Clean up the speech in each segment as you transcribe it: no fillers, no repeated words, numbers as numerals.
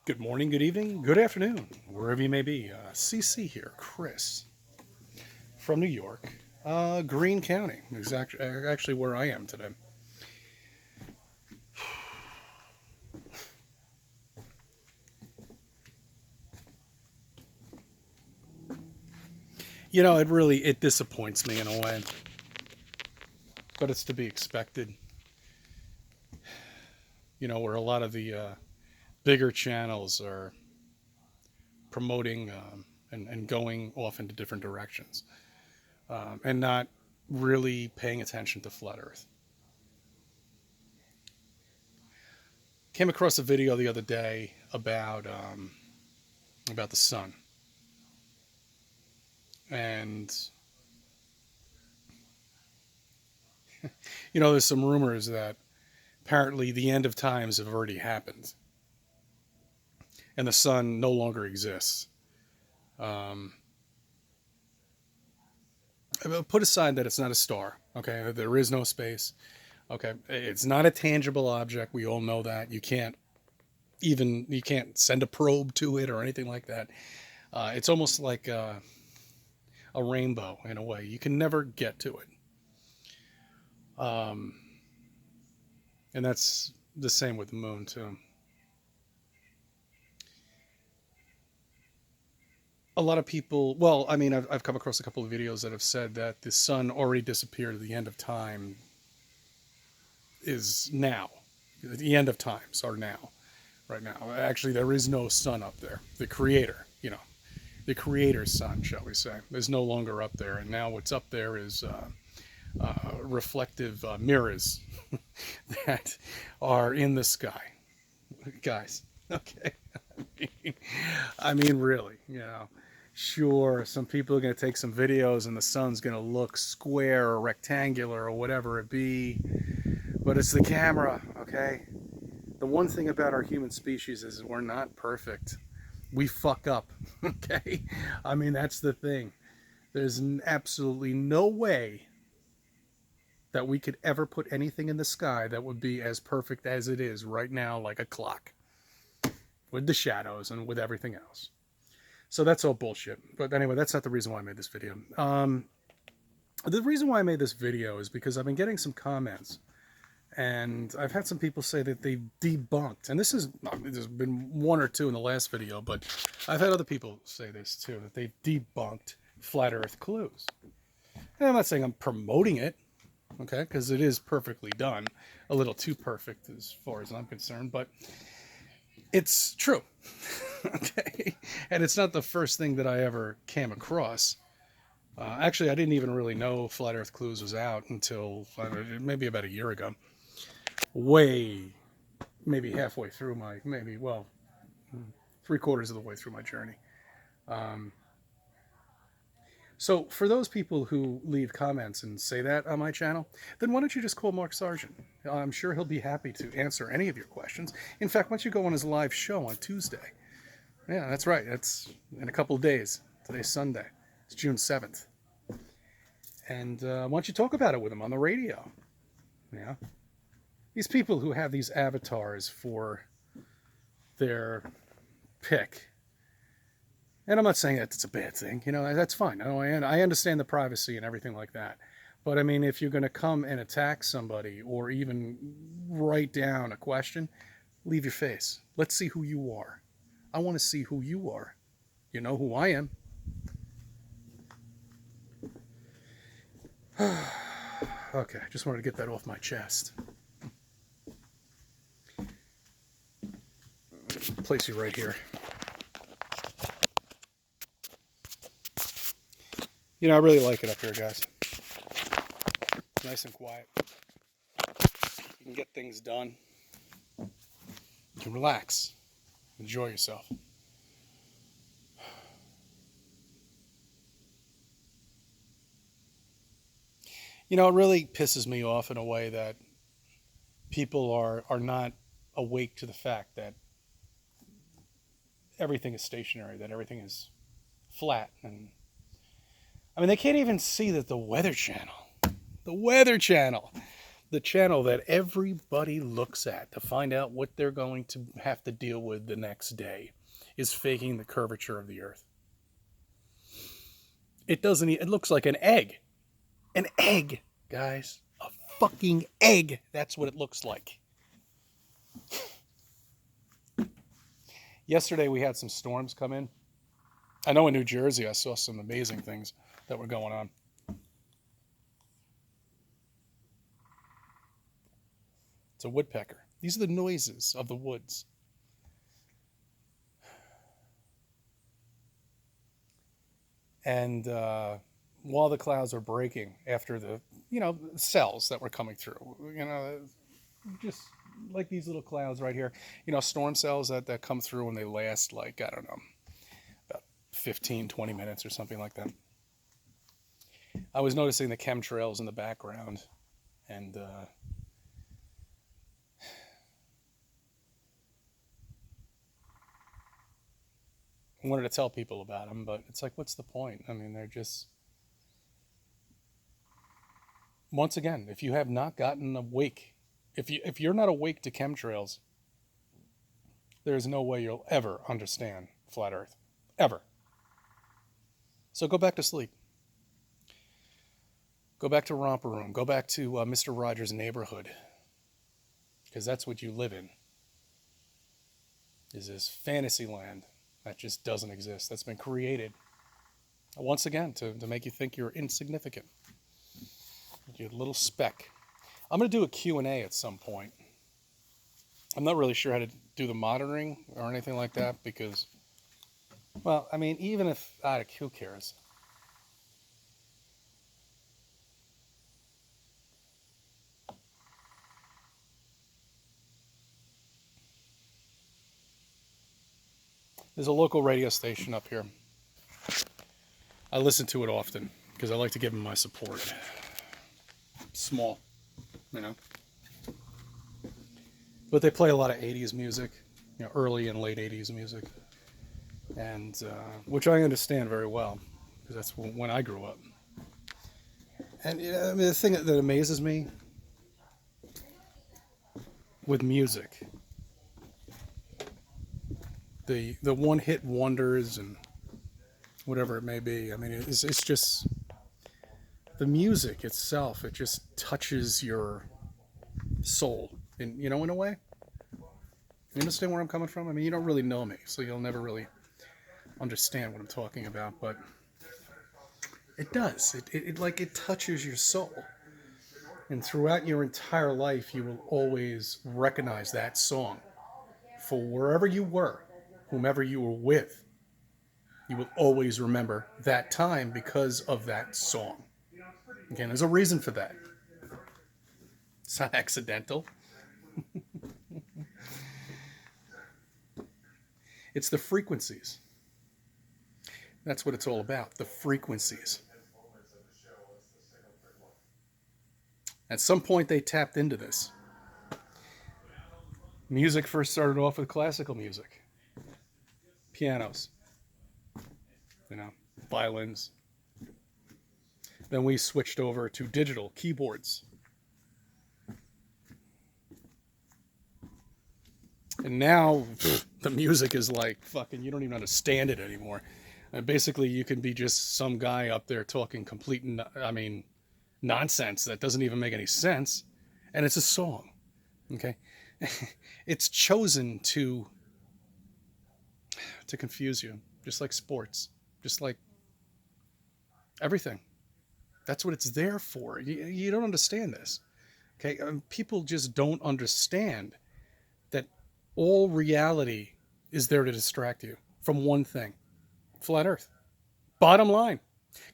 Good morning, good evening, good afternoon, wherever you may be. CC here, Chris, from New York, Greene County, actually where I am today. It disappoints me in a way, but it's to be expected. Where a lot of the bigger channels are promoting and going off into different directions and not really paying attention to flat Earth. Came across a video the other day about the sun, and there's some rumors that apparently the end of times have already happened, and the sun no longer exists. Put aside that it's not a star, okay? There is no space, okay? It's not a tangible object. We all know that. You can't send a probe to it or anything like that. It's almost like a rainbow in a way. You can never get to it. And that's the same with the moon too. A lot of people, well, I mean, I've come across a couple of videos that have said that the sun already disappeared. The end of time is now. The end of times are now, right now. Actually, there is no sun up there. The creator, the creator's sun, shall we say, is no longer up there. And now what's up there is reflective mirrors that are in the sky. Guys, okay. I mean, really, Sure, some people are going to take some videos and the sun's going to look square or rectangular or whatever it be, but it's the camera, okay? The one thing about our human species is we're not perfect. We fuck up, okay? I mean, that's the thing. There's absolutely no way that we could ever put anything in the sky that would be as perfect as it is right now, like a clock, with the shadows and with everything else. So that's all bullshit. But anyway, that's not the reason why I made this video. The reason why I made this video is because I've been getting some comments, and I've had some people say that they've debunked, and there's been one or two in the last video, but I've had other people say this too, that they've debunked flat Earth clues. And I'm not saying I'm promoting it, okay, because it is perfectly done, a little too perfect as far as I'm concerned, but it's true. Okay, and it's not the first thing that I ever came across. Actually, I didn't even really know Flat Earth Clues was out until maybe about a year ago. Maybe halfway through three-quarters of the way through my journey. So for those people who leave comments and say that on my channel, then why don't you just call Mark Sargent? I'm sure he'll be happy to answer any of your questions. In fact, why don't you go on his live show on Tuesday? Yeah, that's right. That's in a couple of days. Today's Sunday. It's June 7th. And why don't you talk about it with him on the radio? Yeah. These people who have these avatars for their pick. And I'm not saying that it's a bad thing. That's fine. I understand the privacy and everything like that. But I mean, if you're going to come and attack somebody or even write down a question, leave your face. Let's see who you are. I want to see who you are. You know who I am. Okay, just wanted to get that off my chest. Place you right here. I really like it up here, guys. Nice and quiet. You can get things done. You can relax. Enjoy yourself. It really pisses me off in a way that people are not awake to the fact that everything is stationary, that everything is flat. And I mean, they can't even see that the Weather Channel, The channel that everybody looks at to find out what they're going to have to deal with the next day is faking the curvature of the earth. It doesn't, it looks like an egg. An egg, guys. A fucking egg. That's what it looks like. Yesterday we had some storms come in. I know in New Jersey I saw some amazing things that were going on. It's a woodpecker. These are the noises of the woods. And while the clouds were breaking after the, cells that were coming through, just like these little clouds right here, storm cells that come through and they last like, I don't know, about 15, 20 minutes or something like that. I was noticing the chemtrails in the background, and I wanted to tell people about them, but it's like, what's the point? I mean, they're just, once again, if you have not gotten awake, if you're not awake to chemtrails, there's no way you'll ever understand flat Earth, ever. So go back to sleep. Go back to Romper Room. Go back to Mr. Rogers' neighborhood, because that's what you live in. Is this fantasy land that just doesn't exist, that's been created once again to make you think you're insignificant. You're a little speck. I'm going to do a Q&A at some point. I'm not really sure how to do the monitoring or anything like that because, well, I mean, even if, who cares? There's a local radio station up here. I listen to it often because I like to give them my support. Small, But they play a lot of 80s music, early and late 80s music, and which I understand very well because that's when I grew up. And I mean, the thing that amazes me with music, the one-hit wonders and whatever it may be. I mean, it's just the music itself. It just touches your soul, in a way. You understand where I'm coming from? I mean, you don't really know me, so you'll never really understand what I'm talking about. But it does. It touches your soul, and throughout your entire life, you will always recognize that song for wherever you were, whomever you were with. You will always remember that time because of that song. Again, there's a reason for that. It's not accidental. It's the frequencies. That's what it's all about, the frequencies. At some point, they tapped into this. Music first started off with classical music. Pianos. Violins. Then we switched over to digital keyboards. And now the music is like fucking, you don't even understand it anymore. And basically, you can be just some guy up there talking complete, nonsense that doesn't even make any sense. And it's a song. Okay? It's chosen to confuse you, just like sports, just like everything. That's what it's there for. You don't understand this. Okay? People just don't understand that all reality is there to distract you from one thing: flat Earth. Bottom line.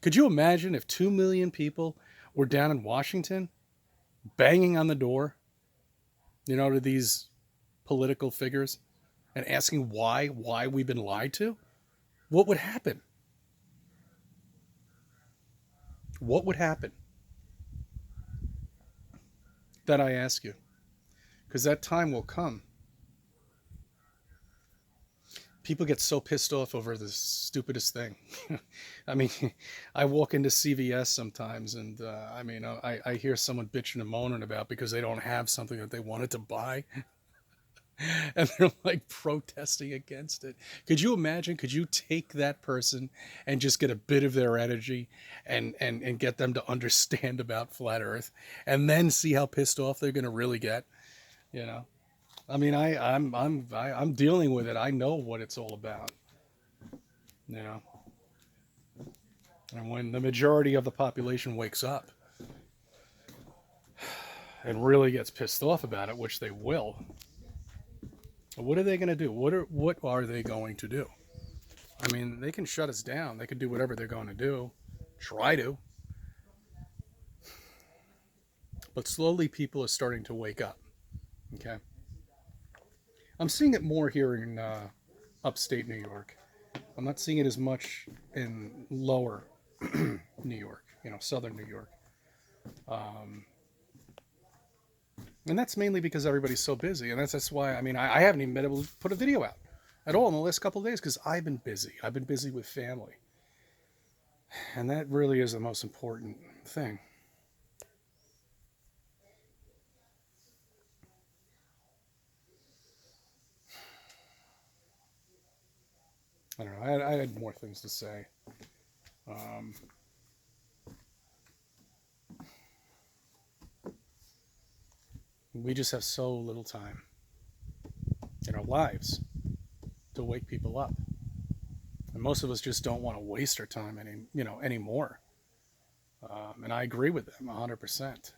Could you imagine if 2 million people were down in Washington banging on the door, to these political figures and asking why we've been lied to? What would happen? What would happen? That I ask you. Because that time will come. People get so pissed off over the stupidest thing. I mean, I walk into CVS sometimes, and I mean, I hear someone bitching and moaning about because they don't have something that they wanted to buy, and they're like protesting against it. Could you imagine? Could you take that person and just get a bit of their energy and get them to understand about flat Earth, and then see how pissed off they're going to really get? You know. I mean, I'm dealing with it. I know what it's all about. You know. And when the majority of the population wakes up and really gets pissed off about it, which they will, what are they going to do? What are they going to do? I mean, they can shut us down. They can do whatever they're going to do. Try to. But slowly people are starting to wake up. Okay? I'm seeing it more here in upstate New York. I'm not seeing it as much in lower New York, southern New York. And that's mainly because everybody's so busy. And that's why, I mean, I haven't even been able to put a video out at all in the last couple of days because I've been busy. I've been busy with family. And that really is the most important thing. I don't know. I had more things to say. We just have so little time in our lives to wake people up. And most of us just don't want to waste our time anymore. And I agree with them 100%.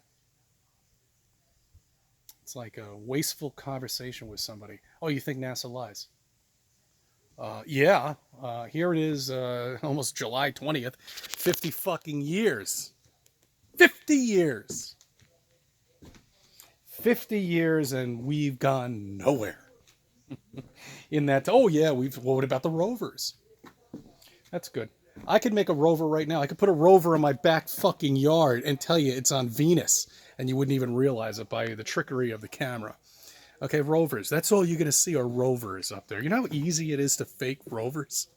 It's like a wasteful conversation with somebody. Oh, you think NASA lies? Yeah. Here it is, almost July 20th. 50 fucking years. 50 years. 50 years and we've gone nowhere. In that, oh yeah, what about the rovers? That's good. I could make a rover right now. I could put a rover in my back fucking yard and tell you it's on Venus, and you wouldn't even realize it by the trickery of the camera. Okay, rovers. That's all you're going to see are rovers up there. You know how easy it is to fake rovers?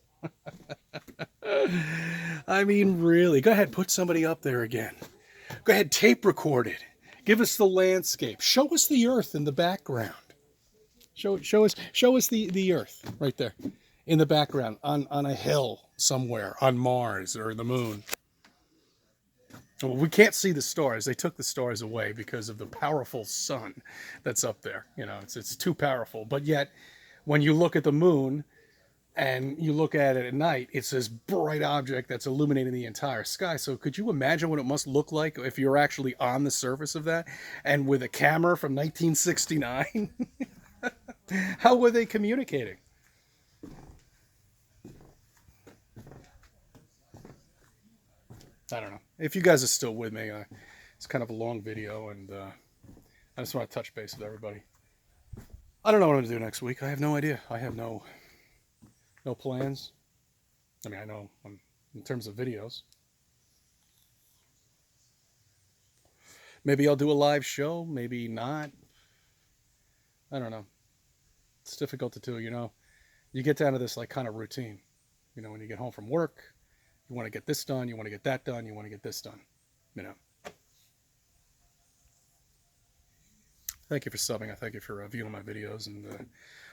I mean, really. Go ahead, put somebody up there again. Go ahead, tape record it. Give us the landscape. Show us the earth in the background. Show us the earth right there in the background on a hill somewhere on Mars or the moon. Well, we can't see the stars. They took the stars away because of the powerful sun that's up there. It's too powerful. But yet, when you look at the moon and you look at it at night, it's this bright object that's illuminating the entire sky. So could you imagine what it must look like if you're actually on the surface of that and with a camera from 1969? How were they communicating? I don't know. If you guys are still with me, it's kind of a long video, and I just want to touch base with everybody. I don't know what I'm going to do next week. I have no idea. I have no plans. I mean, I know in terms of videos. Maybe I'll do a live show. Maybe not. I don't know. It's difficult to do, You get down to this like kind of routine. When you get home from work, you want to get this done, you want to get that done, you want to get this done. Thank you for subbing. I thank you for viewing my videos, and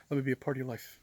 let me be a part of your life.